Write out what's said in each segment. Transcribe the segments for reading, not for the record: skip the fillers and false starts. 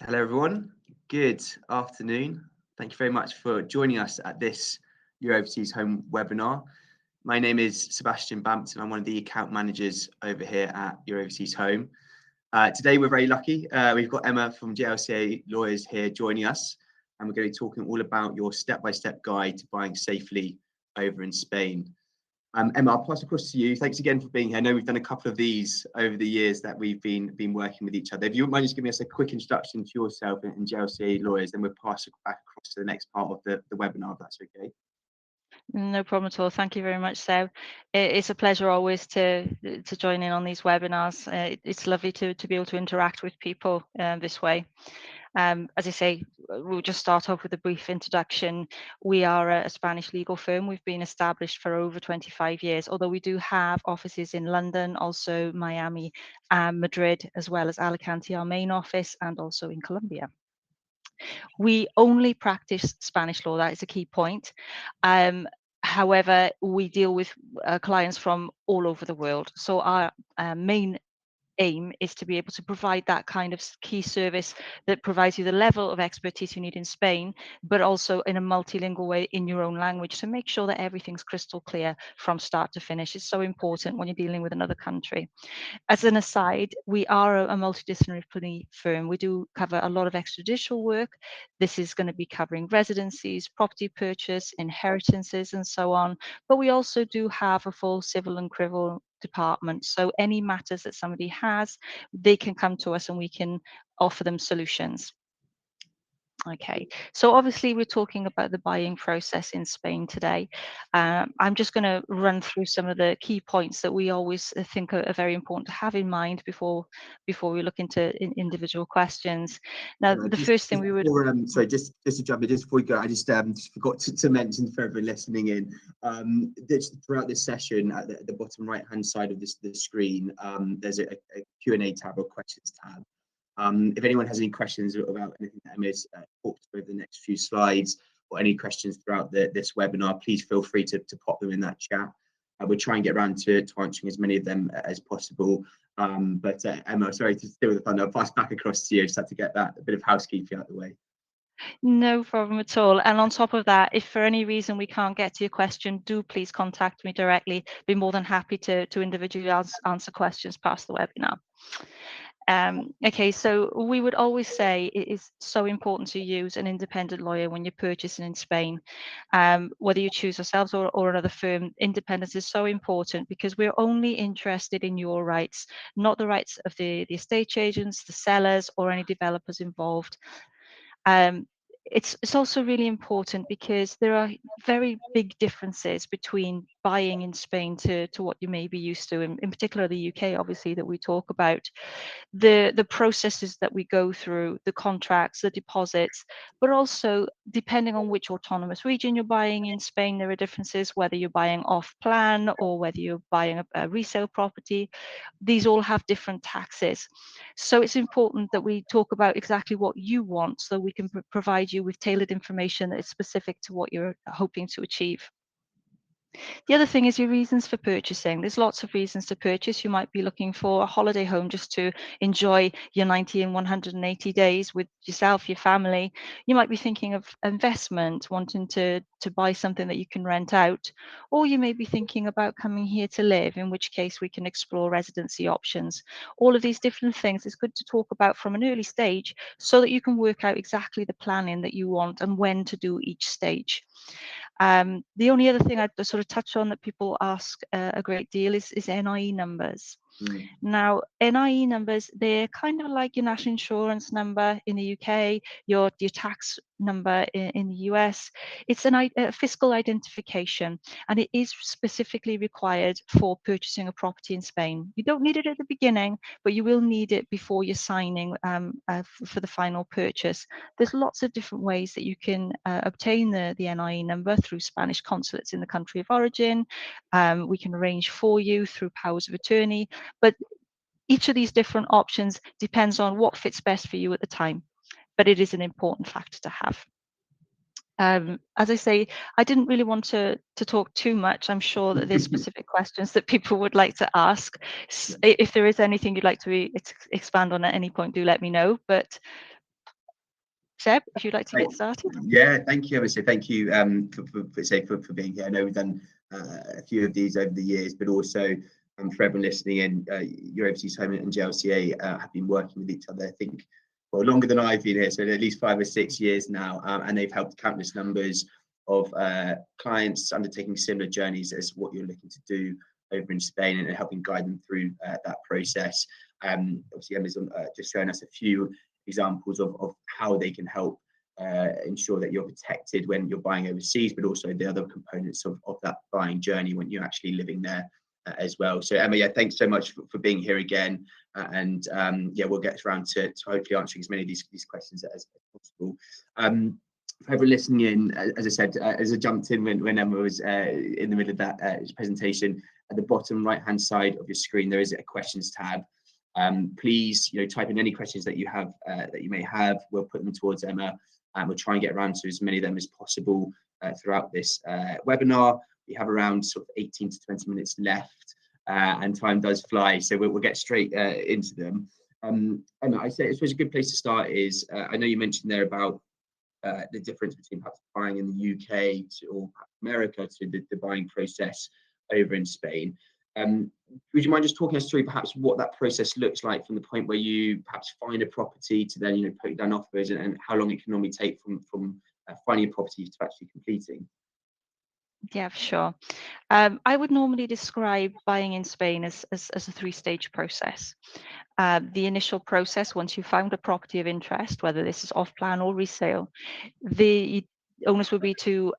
Hello, everyone. Good afternoon. Thank you very much for joining us at this Your Overseas Home webinar. My name is Sebastian Bampton. I'm one of the account managers over here at Your Overseas Home. Today, we're very lucky. We've got Emma from JLCA Lawyers here joining us, and we're going to be talking all about your step-by-step guide to buying safely over in Spain. Emma, I'll pass across to you. Thanks again for being here. I know we've done a couple of these over the years that we've been working with each other. If you wouldn't mind just giving us a quick introduction to yourself and JLCA Lawyers, then we'll pass it back across to the next part of the webinar, if that's okay. No problem at all. Thank you very much, Seb. It's a pleasure always to join in on these webinars. It's lovely to be able to interact with people this way. As I say, we'll just start off with a brief introduction. We are a Spanish legal firm. We've been established for over 25 years, although we do have offices in London, also Miami and Madrid, as well as Alicante, our main office, and also in Colombia. We only practice Spanish law. That is a key point. However, we deal with clients from all over the world. So our main aim is to be able to provide that kind of key service that provides you the level of expertise you need in Spain, but also in a multilingual way in your own language to make sure that everything's crystal clear from start to finish. It's so important when you're dealing with another country. As an aside, we are a multidisciplinary firm. We do cover a lot of extrajudicial work. This is going to be covering residencies, property purchase, inheritances, and so on. But we also do have a full civil and criminal department. So any matters that somebody has, they can come to us and we can offer them solutions. Okay, so obviously we're talking about the buying process in Spain today. I'm just going to run through some of the key points that we always think are very important to have in mind before we look into individual questions. Now, the first thing we would... Sorry, just to jump in, just before we go, I just forgot to mention for everyone listening in, throughout this session, at the bottom right-hand side of the screen, there's a Q&A tab or questions tab. If anyone has any questions about anything that Emma's talked over the next few slides, or any questions throughout this webinar, please feel free to pop them in that chat. We'll try and get around to answering as many of them as possible. But Emma, sorry to steal the thunder. I'll pass back across to you. Just had to get that a bit of housekeeping out of the way. No problem at all. And on top of that, if for any reason we can't get to your question, do please contact me directly. Be more than happy to individually answer questions past the webinar. Okay, so we would always say it is so important to use an independent lawyer when you're purchasing in Spain. Whether you choose ourselves or another firm, independence is so important because we're only interested in your rights, not the rights of the estate agents, the sellers, or any developers involved. It's also really important because there are very big differences between buying in Spain to what you may be used to, in particular the UK, obviously, that we talk about. The processes that we go through, the contracts, the deposits, but also depending on which autonomous region you're buying in Spain, there are differences whether you're buying off plan or whether you're buying a resale property. These all have different taxes. So it's important that we talk about exactly what you want so we can provide you with tailored information that is specific to what you're hoping to achieve. The other thing is your reasons for purchasing. There's lots of reasons to purchase. You might be looking for a holiday home just to enjoy your 90 and 180 days with yourself, your family. You might be thinking of investment, wanting to buy something that you can rent out. Or you may be thinking about coming here to live, in which case we can explore residency options. All of these different things is good to talk about from an early stage so that you can work out exactly the planning that you want and when to do each stage. The only other thing I'd sort of touch on that people ask a great deal is NIE numbers. Now, NIE numbers, they're kind of like your national insurance number in the UK, your tax number in the US. It's a fiscal identification, and it is specifically required for purchasing a property in Spain. You don't need it at the beginning, but you will need it before you're signing for the final purchase. There's lots of different ways that you can obtain the NIE number through Spanish consulates in the country of origin. We can arrange for you through powers of attorney, but each of these different options depends on what fits best for you at the time, but it is an important factor to have. As I say, I didn't really want to talk too much. I'm sure that there's specific questions that people would like to ask. If there is anything you'd like to expand on at any point, do let me know. But Seb, if you'd like to Thank- get started. Yeah, thank you. So thank you for being here. I know we've done a few of these over the years, but also for everyone listening in, your overseas home and JLCA have been working with each other, I think, well, longer than I've been here, so at least 5 or 6 years now, and they've helped countless numbers of clients undertaking similar journeys as what you're looking to do over in Spain, and helping guide them through that process. Obviously, Emma's just showing us a few examples of how they can help ensure that you're protected when you're buying overseas, but also the other components of that buying journey when you're actually living there as well. So Emma, yeah, thanks so much for being here again, and yeah, we'll get around to hopefully answering as many of these questions as possible. For everyone listening in, as I said, as I jumped in when Emma was in the middle of that presentation, at the bottom right hand side of your screen there is a questions tab. Please, type in any questions that you have that you may have. We'll put them towards Emma, and we'll try and get around to as many of them as possible throughout this webinar. We have around sort of 18 to 20 minutes left, and time does fly, so we'll get straight into them. Emma, I suppose a good place to start is, I know you mentioned there about the difference between perhaps buying in the UK or America to the buying process over in Spain. Would you mind just talking us through perhaps what that process looks like from the point where you perhaps find a property to then put down offers, and how long it can normally take from finding a property to actually completing? Yeah, sure. I would normally describe buying in Spain as a 3-stage process. The initial process, once you've found a property of interest, whether this is off plan or resale, the onus would be to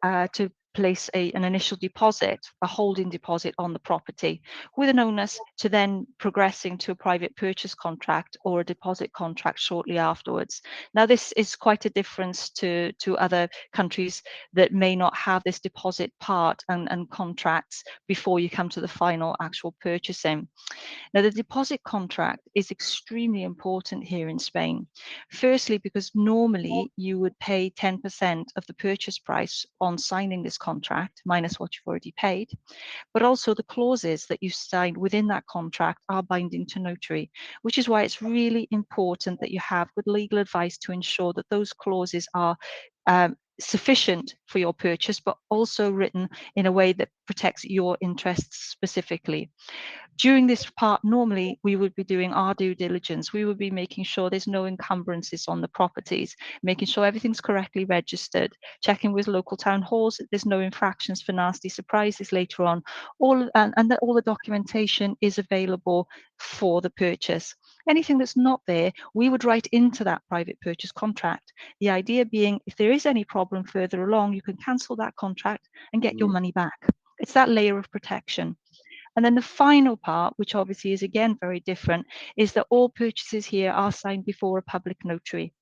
place an initial deposit, a holding deposit on the property, with an onus to then progressing to a private purchase contract or a deposit contract shortly afterwards. Now, this is quite a difference to other countries that may not have this deposit part and contracts before you come to the final actual purchasing. Now, the deposit contract is extremely important here in Spain. Firstly, because normally you would pay 10% of the purchase price on signing this contract, minus what you've already paid. But also the clauses that you sign within that contract are binding to notary, which is why it's really important that you have good legal advice to ensure that those clauses are sufficient for your purchase, but also written in a way that protects your interests specifically. During this part, normally we would be doing our due diligence. We would be making sure there's no encumbrances on the properties, making sure everything's correctly registered, checking with local town halls that there's no infractions for nasty surprises later on, and that all the documentation is available for the purchase. Anything that's not there, we would write into that private purchase contract. The idea being, if there is any problem further along, you can cancel that contract and get your money back. It's that layer of protection. And then the final part, which obviously is again very different, is that all purchases here are signed before a public notary.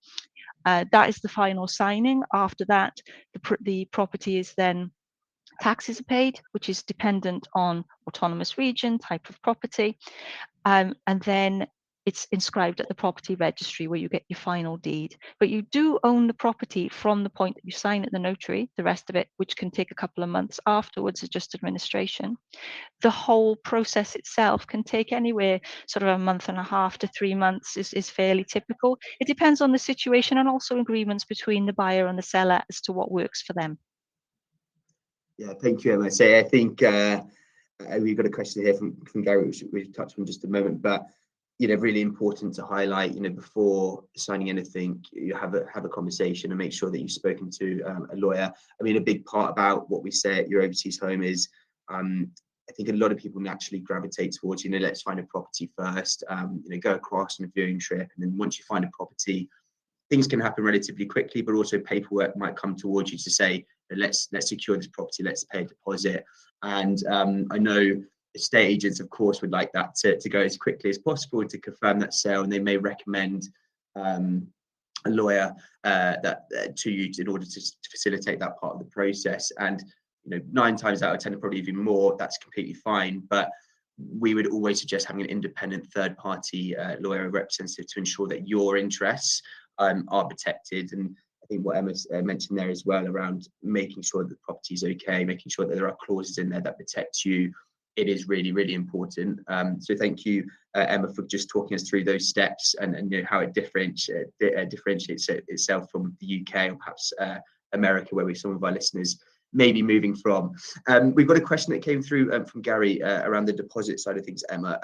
That is the final signing. After that, the property is then, taxes are paid, which is dependent on autonomous region, type of property, and then it's inscribed at the property registry where you get your final deed. But you do own the property from the point that you sign at the notary. The rest of it, which can take a couple of months afterwards, is just administration. The whole process itself can take anywhere sort of a month and a half to 3 months is fairly typical. It depends on the situation and also agreements between the buyer and the seller as to what works for them. Yeah, thank you, Emma. So I think we've got a question here from Gary, which we've touched on just a moment, but really important to highlight, before signing anything, you have a conversation and make sure that you've spoken to a lawyer. I mean, a big part about what we say at Your Overseas Home is, I think a lot of people naturally gravitate towards, let's find a property first, go across on a viewing trip, and then once you find a property, things can happen relatively quickly, but also paperwork might come towards you to say, let's secure this property, let's pay a deposit. And I know estate agents, of course, would like that to go as quickly as possible to confirm that sale, and they may recommend a lawyer to you in order to facilitate that part of the process. And 9 times out of 10, probably even more, that's completely fine. But we would always suggest having an independent third-party lawyer or representative to ensure that your interests are protected. And I think what Emma mentioned there as well, around making sure that the property is okay, making sure that there are clauses in there that protect you, it is really, really important. So thank you, Emma, for just talking us through those steps and how it differentiates itself from the UK or perhaps America, where some of our listeners may be moving from. We've got a question that came through from Gary around the deposit side of things, Emma.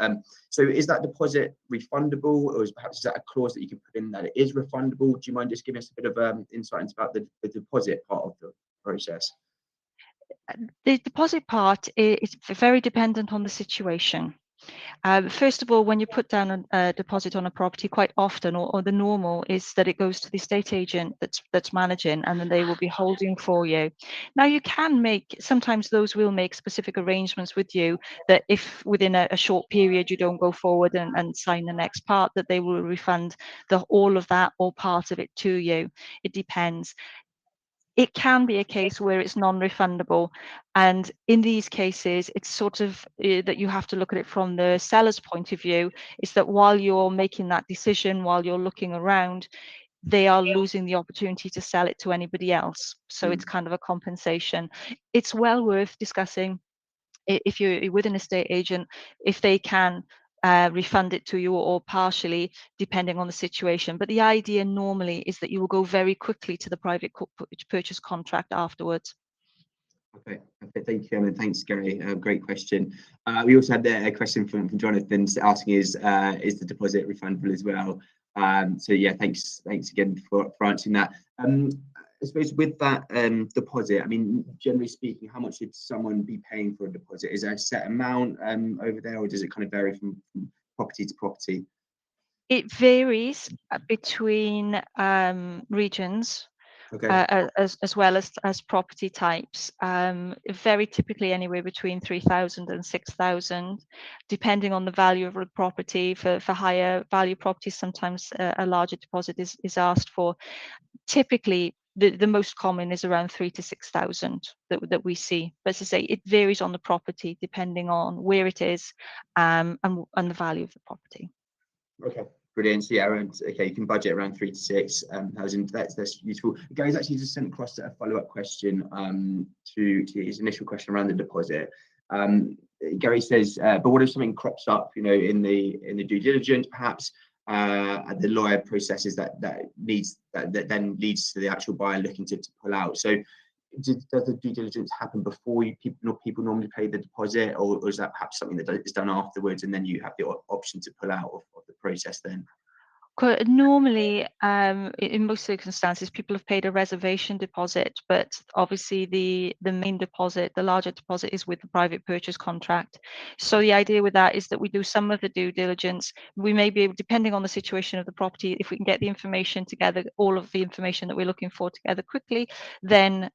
So is that deposit refundable, or is that a clause that you can put in that it is refundable? Do you mind just giving us a bit of insight into about the deposit part of the process? The deposit part is very dependent on the situation. First of all, when you put down a deposit on a property, quite often, or the normal is that it goes to the estate agent that's managing, and then they will be holding for you. Now, you can sometimes those will make specific arrangements with you that if within a short period you don't go forward and sign the next part, that they will refund all of that or part of it to you. It depends. It can be a case where it's non-refundable, and in these cases it's sort of that you have to look at it from the seller's point of view, is that while you're making that decision, while you're looking around, they are losing the opportunity to sell it to anybody else, so it's kind of a compensation. It's well worth discussing if you're with an estate agent, if they can refund it to you or partially, depending on the situation. But the idea normally is that you will go very quickly to the private purchase contract afterwards. Okay, thank you, Emma. Thanks, Gary. Great question. We also had a question from Jonathan asking, is the deposit refundable as well? So yeah, thanks again for answering that. I suppose with that deposit, I mean, generally speaking, how much should someone be paying for a deposit? Is there a set amount over there, or does it kind of vary from property to property? It varies between regions. Okay. As well as property types, very typically anywhere between 3,000 and 6,000, depending on the value of the property. For higher value properties, sometimes a larger deposit is asked for. Typically, the most common is around 3,000 to 6,000 that we see. But as I say, it varies on the property depending on where it is and the value of the property. Okay, brilliant. So yeah, okay, you can budget around 3,000 to 6,000. That's useful. Gary's actually just sent across a follow-up question to his initial question around the deposit. Gary says, but what if something crops up, in the due diligence, perhaps the lawyer processes that then leads to the actual buyer looking to pull out. So does the due diligence happen before people normally pay the deposit, or is that perhaps something that is done afterwards, and then you have the option to pull out of the process then? Normally, in most circumstances, people have paid a reservation deposit, but obviously the main deposit, the larger deposit, is with the private purchase contract. So the idea with that is that we do some of the due diligence. We may be able, depending on the situation of the property, if we can get the information together, all of the information that we're looking for together quickly, then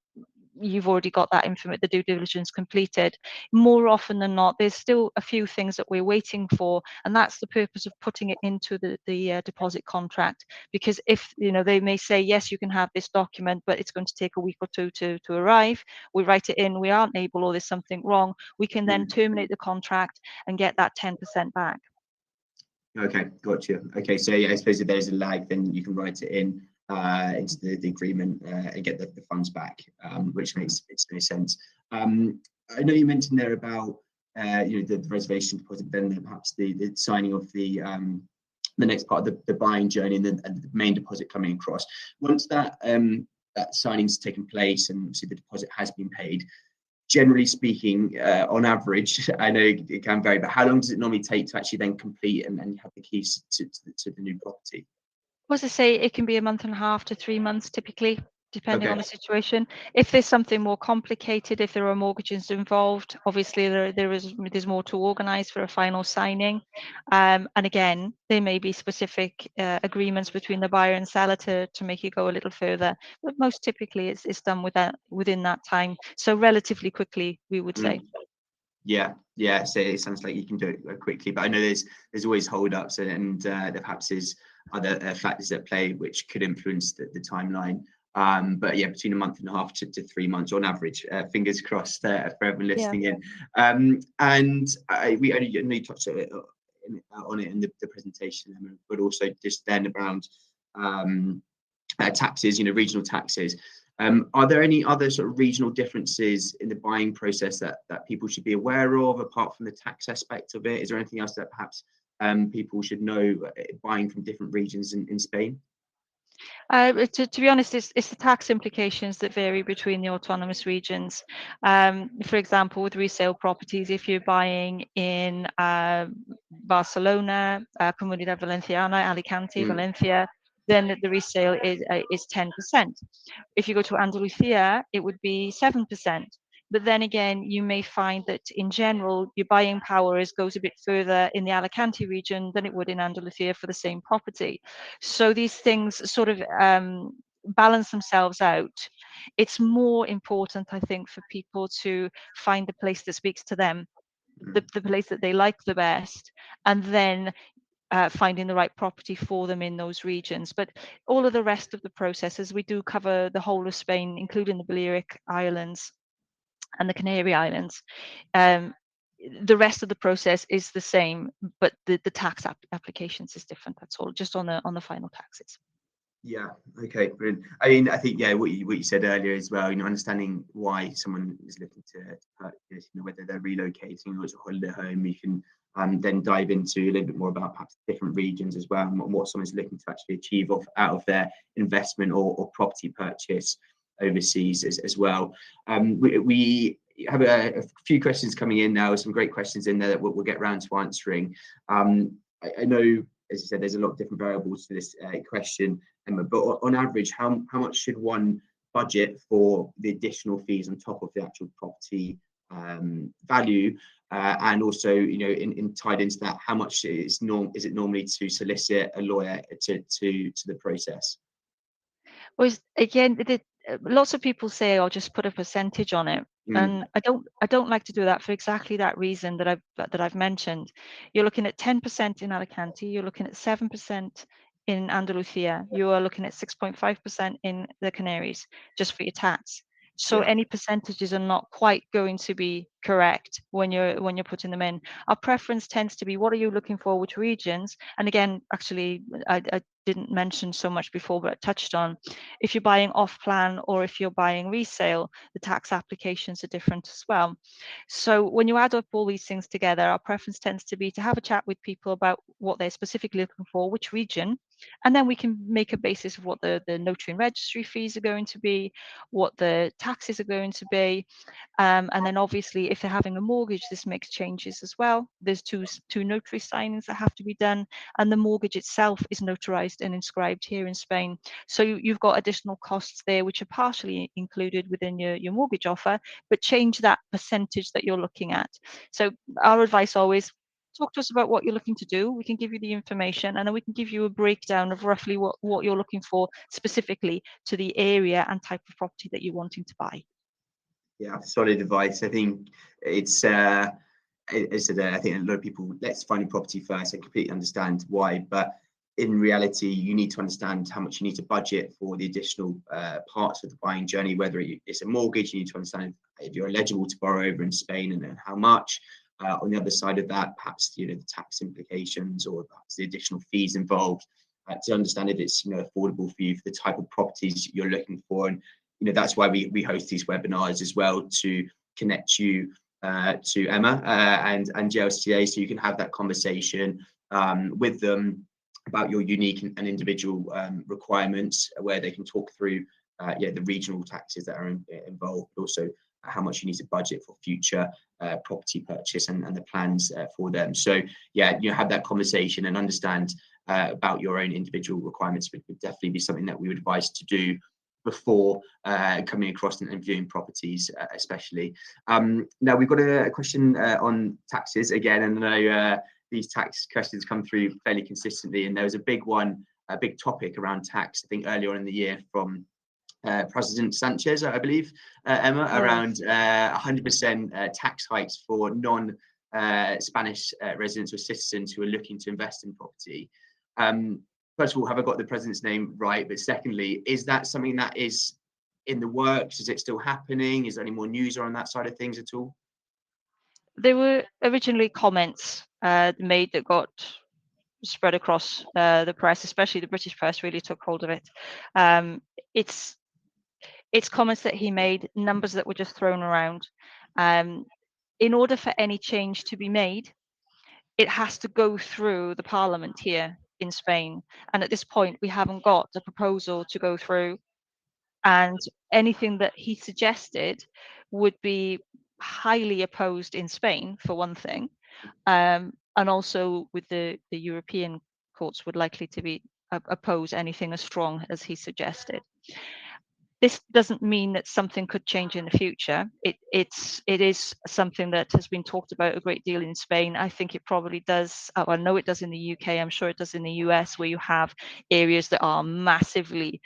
you've already got that the due diligence completed. More often than not, there's still a few things that we're waiting for, and that's the purpose of putting it into the deposit contract. Because if they may say, yes, you can have this document, but it's going to take a week or two to arrive. We write it in, we aren't able, or there's something wrong, we can then terminate the contract and get that 10% back. Okay, gotcha. Okay, so yeah, I suppose if there's a lag, then you can write it in into the agreement and get the funds back, which makes no sense. I know you mentioned there about the reservation deposit, then perhaps the signing of the next part of the buying journey, and the main deposit coming across. Once that signing's taken place and so the deposit has been paid, generally speaking, on average, I know it can vary, but how long does it normally take to actually then complete and have the keys to the new property? As I say, it can be a month and a half to 3 months typically, depending on Okay. the situation. If there's something more complicated, if there are mortgages involved, obviously there's more to organise for a final signing. And again, there may be specific agreements between the buyer and seller to make it go a little further. But most typically, it's done within that time. So relatively quickly, we would say. Yeah. So it sounds like you can do it quickly, but I know there's always hold-ups, and there perhaps is other factors at play which could influence the timeline. But yeah, between a month and a half to 3 months on average. Fingers crossed for everyone listening in. And we only touched on it in the presentation, but also just then around taxes, regional taxes. Are there any other sort of regional differences in the buying process that people should be aware of, apart from the tax aspect of it? Is there anything else that perhaps people should know buying from different regions in Spain? To be honest, it's the tax implications that vary between the autonomous regions. For example, with resale properties, if you're buying in Barcelona, Comunidad Valenciana, Alicante, Mm, Valencia, then the resale is 10%. If you go to Andalusia, it would be 7%. But then again, you may find that in general, your buying power goes a bit further in the Alicante region than it would in Andalusia for the same property. So these things sort of balance themselves out. It's more important, I think, for people to find the place that speaks to them, mm. the place that they like the best, and then finding the right property for them in those regions. But all of the rest of the processes, we do cover the whole of Spain, including the Balearic Islands and the Canary Islands. Um, the rest of the process is the same, but the tax applications is different. That's all, just on the final taxes. Yeah. Okay. Brilliant. I mean, I think what you said earlier as well. Understanding why someone is looking to purchase, whether they're relocating or it's a holiday home. You can then dive into a little bit more about perhaps different regions as well, and what someone's looking to actually achieve out of their investment or property purchase overseas as well. We have a few questions coming in now. Some great questions in there that we'll get round to answering. I know, as you said, there's a lot of different variables to this question. But on average, how much should one budget for the additional fees on top of the actual property value? And also, in tied into that, how much is it normally to solicit a lawyer to the process? Well, again, lots of people say, "I'll just put a percentage on it," Mm, and I don't like to do that for exactly that reason that I've mentioned. You're looking at 10% in Alicante. You're looking at 7% in Andalusia. You are looking at 6.5% in the Canaries, just for your tax. So yeah. any percentages are not quite going to be correct when you're putting them in. Our preference tends to be, what are you looking for, which regions? And again, actually, I didn't mention so much before, but I touched on, if you're buying off plan or if you're buying resale, the tax applications are different as well. So when you add up all these things together, our preference tends to be to have a chat with people about what they're specifically looking for, which region, and then we can make a basis of what the notary and registry fees are going to be, what the taxes are going to be. And then obviously, if they're having a mortgage, this makes changes as well. There's two notary signings that have to be done, and the mortgage itself is notarized and inscribed here in Spain. So you've got additional costs there, which are partially included within your mortgage offer, but change that percentage that you're looking at. So our advice always, talk to us about what you're looking to do. We can give you the information, and then we can give you a breakdown of roughly what you're looking for specifically to the area and type of property that you're wanting to buy. Yeah, solid advice. I think it's I think a lot of people, let's find a property first. I completely understand why, but in reality, you need to understand how much you need to budget for the additional parts of the buying journey. Whether it's a mortgage, you need to understand if you're eligible to borrow over in Spain and how much. On the other side of that, perhaps the tax implications or perhaps the additional fees involved. To understand if it's affordable for you for the type of properties you're looking for, and that's why we host these webinars as well, to connect you to Emma and JLCA, so you can have that conversation with them about your unique and individual requirements, where they can talk through the regional taxes that are involved, but also how much you need to budget for future property purchase and the plans for them. So have that conversation and understand about your own individual requirements would definitely be something that we would advise to do before coming across and viewing properties, especially. Now we've got a question on taxes again, and I know these tax questions come through fairly consistently, and there was a big topic around tax, I think earlier on in the year, from President Sanchez, I believe, Emma, around 100% tax hikes for non-Spanish residents or citizens who are looking to invest in property. First of all, have I got the president's name right? But secondly, is that something that is in the works? Is it still happening? Is there any more news on that side of things at all? There were originally comments made that got spread across the press, especially the British press really took hold of it. It's it's comments that he made, numbers that were just thrown around. In order for any change to be made, it has to go through the parliament here in Spain. And at this point, we haven't got a proposal to go through. And anything that he suggested would be highly opposed in Spain, for one thing. And also with the European courts would likely to be oppose anything as strong as he suggested. This doesn't mean that something could change in the future. It is something that has been talked about a great deal in Spain. I think it probably does. I know it does in the UK. I'm sure it does in the US, where you have areas that are massively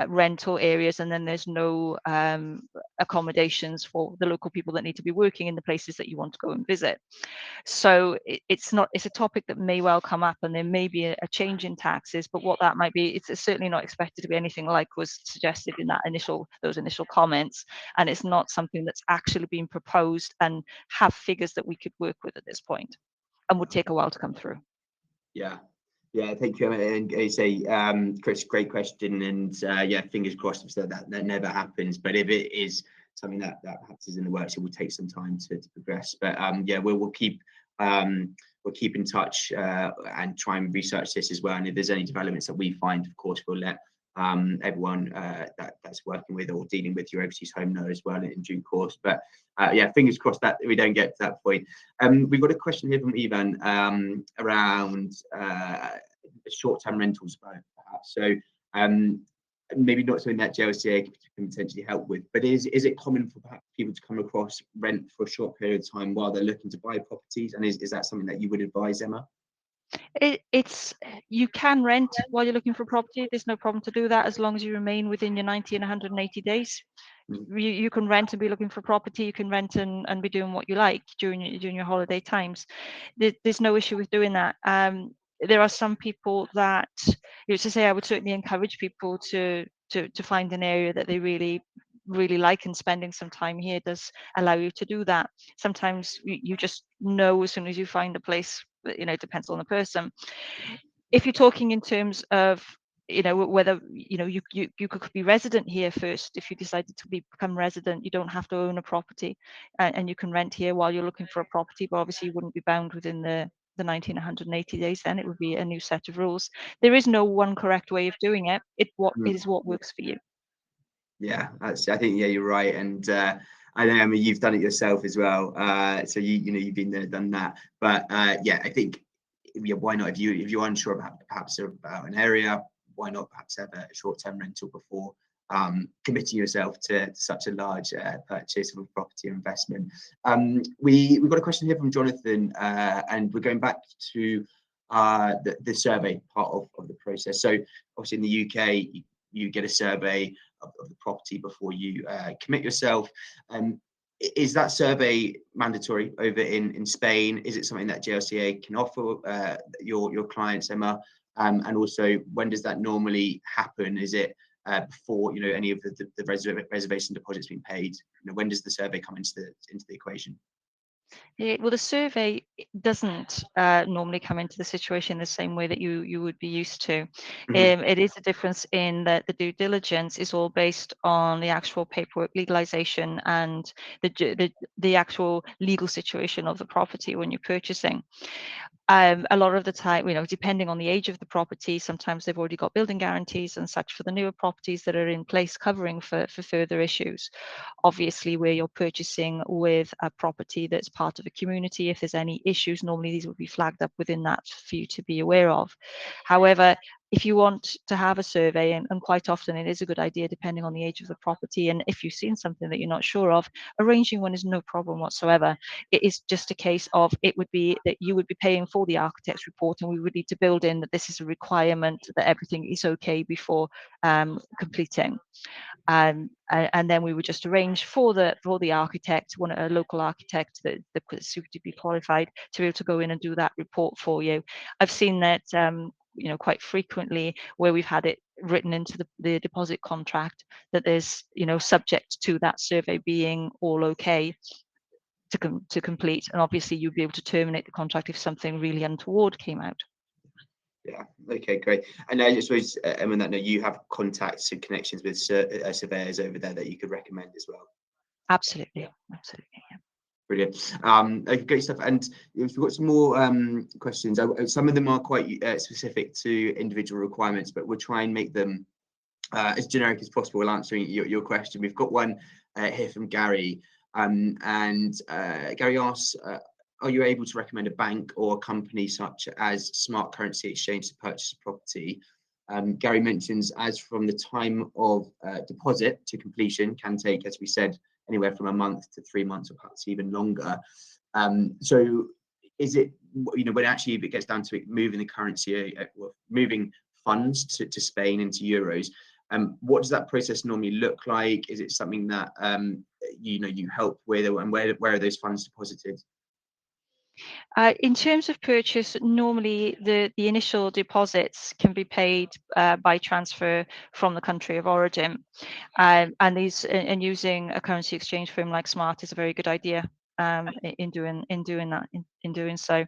rental areas, and then there's no accommodations for the local people that need to be working in the places that you want to go and visit. So it's a topic that may well come up, and there may be a change in taxes, but what that might be, it's certainly not expected to be anything like was suggested in those initial comments, and it's not something that's actually been proposed and have figures that we could work with at this point, and would take a while to come through. Yeah. Yeah, thank you. And I say, Chris, great question. And yeah, fingers crossed that never happens. But if it is something that perhaps is in the works, it will take some time to progress. But yeah, we'll keep in touch and try and research this as well. And if there's any developments that we find, of course, we'll let everyone that's working with or dealing with your overseas home know as well in due course. But yeah, fingers crossed that we don't get to that point. We've got a question here from Ivan around short-term rentals, perhaps. So maybe not something that JLCA can potentially help with, but is it common for perhaps people to come across rent for a short period of time while they're looking to buy properties? And is that something that you would advise, Emma? It's you can rent while you're looking for property. There's no problem to do that as long as you remain within your 90 and 180 days. You can rent and be looking for property. You can rent and be doing what you like during your holiday times. There's no issue with doing that. There are some people that, to say, I would certainly encourage people to find an area that they really like, and spending some time here does allow you to do that. Sometimes you just know as soon as you find a place. It depends on the person. If you're talking in terms of whether you could be resident here first. If you decided to become resident, you don't have to own a property, and you can rent here while you're looking for a property, but obviously you wouldn't be bound within the 19 180 days. Then it would be a new set of rules. There is no one correct way of doing it. It is what works for you. Yeah, I think you're right. And I know, I mean, you've done it yourself as well. So you've been there, done that. But yeah, I think, yeah, why not? If you're unsure about perhaps about an area, why not perhaps have a short-term rental before committing yourself to such a large purchase of a property investment? We've got a question here from Jonathan, and we're going back to the survey part of the process. So obviously in the UK, you get a survey of the property before you commit yourself. Is that survey mandatory over in Spain? Is it something that JLCA can offer your clients, Emma? And also, when does that normally happen? Is it before any of the reservation deposits being paid? When does the survey come into the equation? Well, the survey doesn't normally come into the situation the same way that you would be used to. It is a difference in that the due diligence is all based on the actual paperwork legalization and the actual legal situation of the property when you're purchasing. A lot of the time, depending on the age of the property, sometimes they've already got building guarantees and such for the newer properties that are in place covering for further issues. Obviously, where you're purchasing with a property that's part of a community, if there's any issues, normally these would be flagged up within that for you to be aware of. However, if you want to have a survey, and quite often it is a good idea depending on the age of the property, and if you've seen something that you're not sure of, arranging one is no problem whatsoever. It is just a case of, it would be that you would be paying for the architect's report, and we would need to build in that this is a requirement, that everything is okay before completing. And then we would just arrange for the architect, a local architect that is suitably qualified, to be able to go in and do that report for you. I've seen that quite frequently, where we've had it written into the deposit contract that there's subject to that survey being all okay to complete, and obviously you'd be able to terminate the contract if something really untoward came out. Yeah. Okay, great. And I suppose, Emma, that note, you have contacts and connections with surveyors over there that you could recommend as well. Absolutely, absolutely. Yeah. Brilliant. Okay, great stuff. And if we've got some more questions, some of them are quite specific to individual requirements, but we'll try and make them as generic as possible while answering your question. We've got one here from Gary, and Gary asks, are you able to recommend a bank or a company such as Smart Currency Exchange to purchase a property? Gary mentions, as from the time of deposit to completion can take, as we said, anywhere from a month to 3 months or perhaps even longer. So is it, when actually it gets down to it, moving the currency, moving funds to Spain into euros, what does that process normally look like? Is it something that you help with, and where are those funds deposited? In terms of purchase, normally the initial deposits can be paid by transfer from the country of origin, and using a currency exchange firm like Smart is a very good idea in doing so.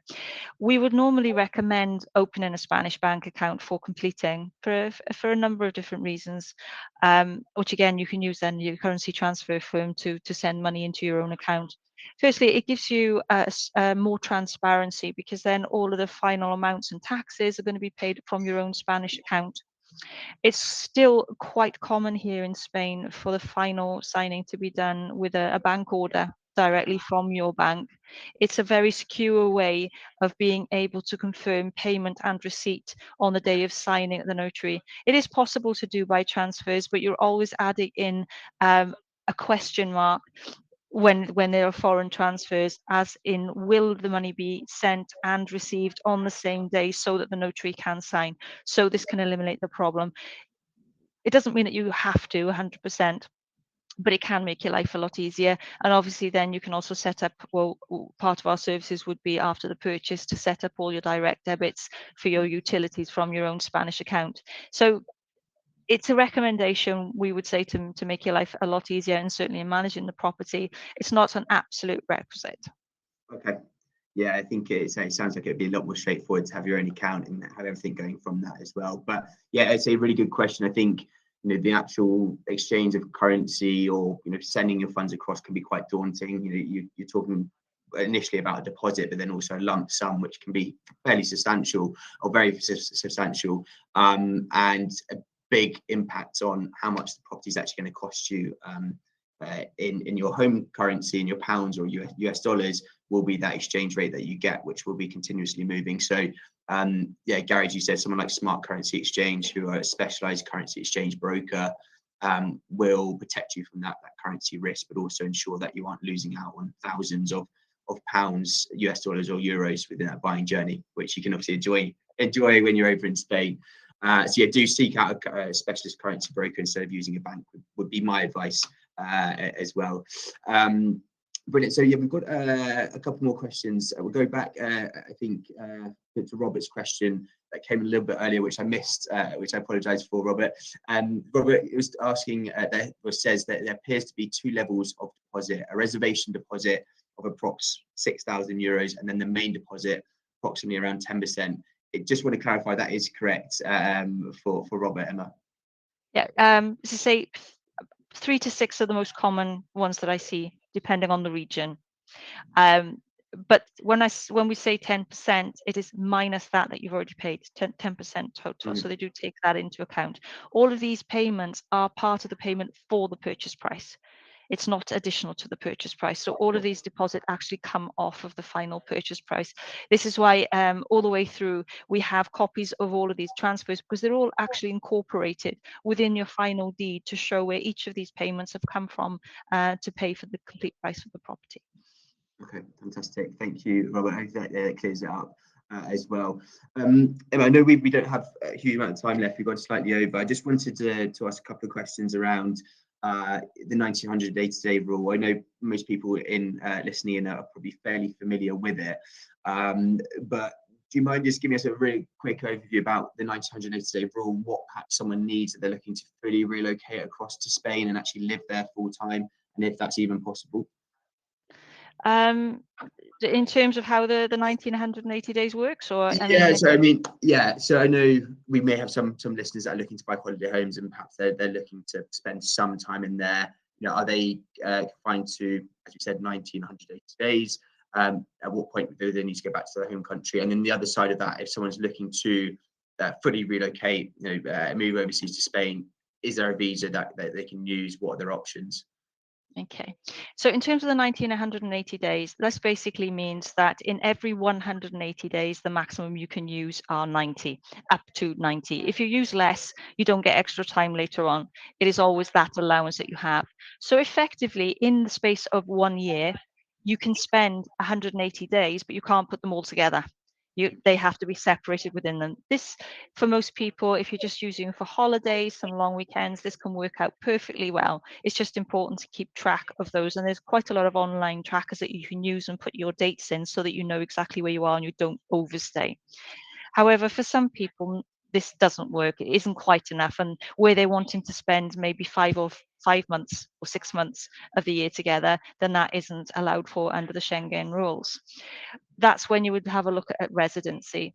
We would normally recommend opening a Spanish bank account for completing for a number of different reasons, which again you can use then your currency transfer firm to send money into your own account. Firstly, it gives you more transparency, because then all of the final amounts and taxes are going to be paid from your own Spanish account. It's still quite common here in Spain for the final signing to be done with a bank order directly from your bank. It's a very secure way of being able to confirm payment and receipt on the day of signing at the notary. It is possible to do by transfers, but you're always adding in a question mark when there are foreign transfers, as in, will the money be sent and received on the same day so that the notary can sign? So this can eliminate the problem. It doesn't mean that you have to 100%, but it can make your life a lot easier. And obviously then you can also set up, well, part of our services would be after the purchase to set up all your direct debits for your utilities from your own Spanish account. So it's a recommendation, we would say, to make your life a lot easier, and certainly in managing the property, it's not an absolute requisite. Okay. Yeah, I think it sounds like it'd be a lot more straightforward to have your own account and have everything going from that as well. But yeah, it's a really good question. I think the actual exchange of currency, or sending your funds across, can be quite daunting. You're talking initially about a deposit, but then also a lump sum, which can be fairly substantial, or very substantial, and a big impact on how much the property is actually going to cost you. In your home currency, in your pounds or US dollars, will be that exchange rate that you get, which will be continuously moving. So yeah, Gary, as you said, someone like Smart Currency Exchange, who are a specialized currency exchange broker, will protect you from that currency risk, but also ensure that you aren't losing out on thousands of pounds, US dollars or euros within that buying journey, which you can obviously enjoy when you're over in Spain. So yeah, do seek out a specialist currency broker instead of using a bank, would be my advice as well. Brilliant. So yeah, we've got a couple more questions. We'll go back, I think, to Robert's question that came a little bit earlier, which I missed, which I apologise for, Robert. Robert was asking, says that there appears to be two levels of deposit: a reservation deposit of approx €6,000, and then the main deposit approximately around 10%. I just want to clarify that is correct for Robert, Emma. Yeah, to say 3 to 6 are the most common ones that I see, depending on the region. But when we say 10%, it is minus that you've already paid, 10% total. So they do take that into account. All of these payments are part of the payment for the purchase price. It's not additional to the purchase price. So all of these deposits actually come off of the final purchase price. This is why all the way through we have copies of all of these transfers, because they're all actually incorporated within your final deed to show where each of these payments have come from to pay for the complete price of the property. Okay, fantastic. Thank you, Robert. I hope that clears it up as well. Emma, I know we don't have a huge amount of time left. We've gone slightly over. I just wanted to ask a couple of questions around the 1900 day-to-day rule. I know most people listening in are probably fairly familiar with it, but do you mind just giving us a really quick overview about the 1900 day-to-day rule, what perhaps someone needs if they're looking to fully relocate across to Spain and actually live there full time, and if that's even possible? in terms of how the 19 180 days works, or Yeah, anything? so I mean, yeah, so I know we may have some listeners that are looking to buy holiday homes, and perhaps they're looking to spend some time in there. You know, are they confined to, as you said, 19 180 days? At what point do they need to go back to their home country? And then the other side of that, if someone's looking to fully relocate, move overseas to Spain, is there a visa that they can use? What are their options? Okay, so in terms of the 19 180 days, this basically means that in every 180 days, the maximum you can use are 90, up to 90. If you use less, you don't get extra time later on. It is always that allowance that you have. So effectively, in the space of 1 year, you can spend 180 days, but you can't put them all together. They have to be separated within them. This, for most people, if you're just using for holidays, some long weekends, this can work out perfectly well. It's just important to keep track of those. And there's quite a lot of online trackers that you can use and put your dates in so that you know exactly where you are and you don't overstay. However, for some people, this doesn't work. It isn't quite enough. And where they're wanting to spend maybe 5 months or 6 months of the year together, then that isn't allowed for under the Schengen rules. That's when you would have a look at residency.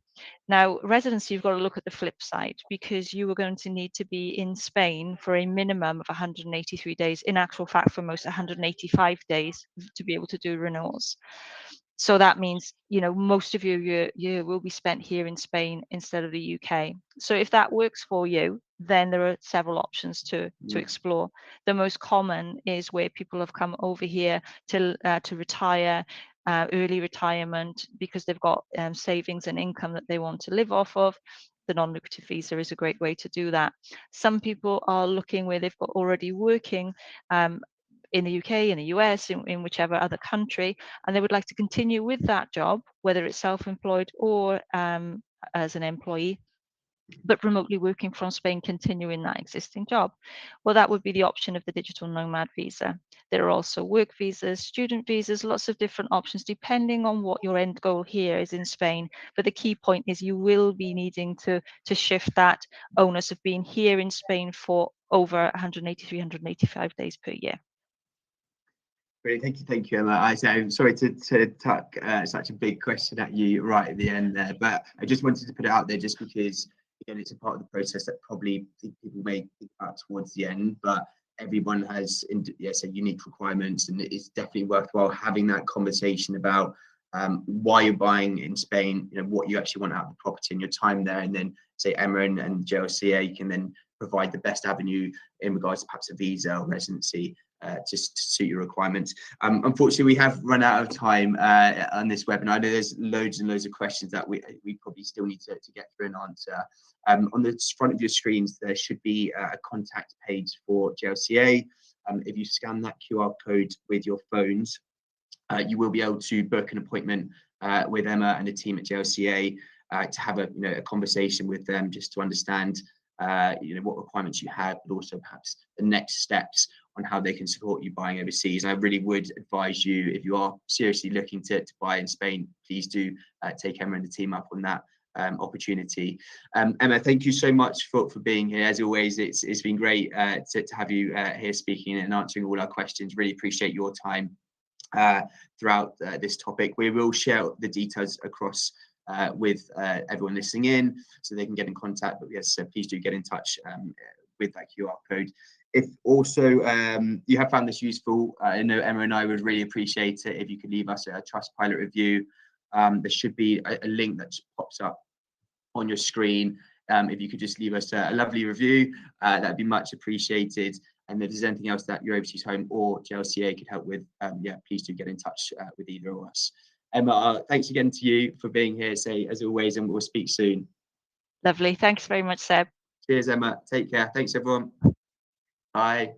Now, residency, you've got to look at the flip side, because you are going to need to be in Spain for a minimum of 183 days, in actual fact, for most 185 days to be able to do renewals. So that means, most of your year will be spent here in Spain instead of the UK. So if that works for you, then there are several options to explore. The most common is where people have come over here to retire, early retirement, because they've got savings and income that they want to live off of. The non-lucrative visa is a great way to do that. Some people are looking where they've got already working in the UK, in the US, in whichever other country, and they would like to continue with that job, whether it's self-employed or as an employee, but remotely working from Spain, continuing that existing job. Well, that would be the option of the digital nomad visa. There are also work visas, student visas, lots of different options depending on what your end goal here is in Spain. But the key point is you will be needing to shift that onus of being here in Spain for over 183, 185 days per year. Brilliant. Thank you, Emma. I'm sorry to tuck such a big question at you right at the end there, but I just wanted to put it out there just because, again, it's a part of the process that probably people may think about towards the end, but everyone has unique requirements, and it's definitely worthwhile having that conversation about why you're buying in Spain, what you actually want out of the property and your time there, and then say Emma and JLCA can then provide the best avenue in regards to perhaps a visa or residency just to suit your requirements. Unfortunately, we have run out of time on this webinar. I know there's loads and loads of questions that we probably still need to get through and answer. On the front of your screens, there should be a contact page for JLCA. If you scan that QR code with your phones, you will be able to book an appointment with Emma and the team at JLCA to have a conversation with them, just to understand what requirements you have, but also perhaps the next steps on how they can support you buying overseas. And I really would advise you, if you are seriously looking to buy in Spain, please do take Emma and the team up on that opportunity. Emma, thank you so much for being here. As always, it's been great to have you here speaking and answering all our questions. Really appreciate your time throughout this topic. We will share the details across with everyone listening in so they can get in contact. But yes, please do get in touch with that QR code. If also you have found this useful, I know Emma and I would really appreciate it if you could leave us a Trustpilot review. There should be a link that just pops up on your screen. If you could just leave us a lovely review, that'd be much appreciated. And if there's anything else that your overseas home or JLCA could help with, please do get in touch with either of us. Emma, thanks again to you for being here, as always, and we'll speak soon. Lovely. Thanks very much, Seb. Cheers, Emma. Take care. Thanks, everyone. Bye.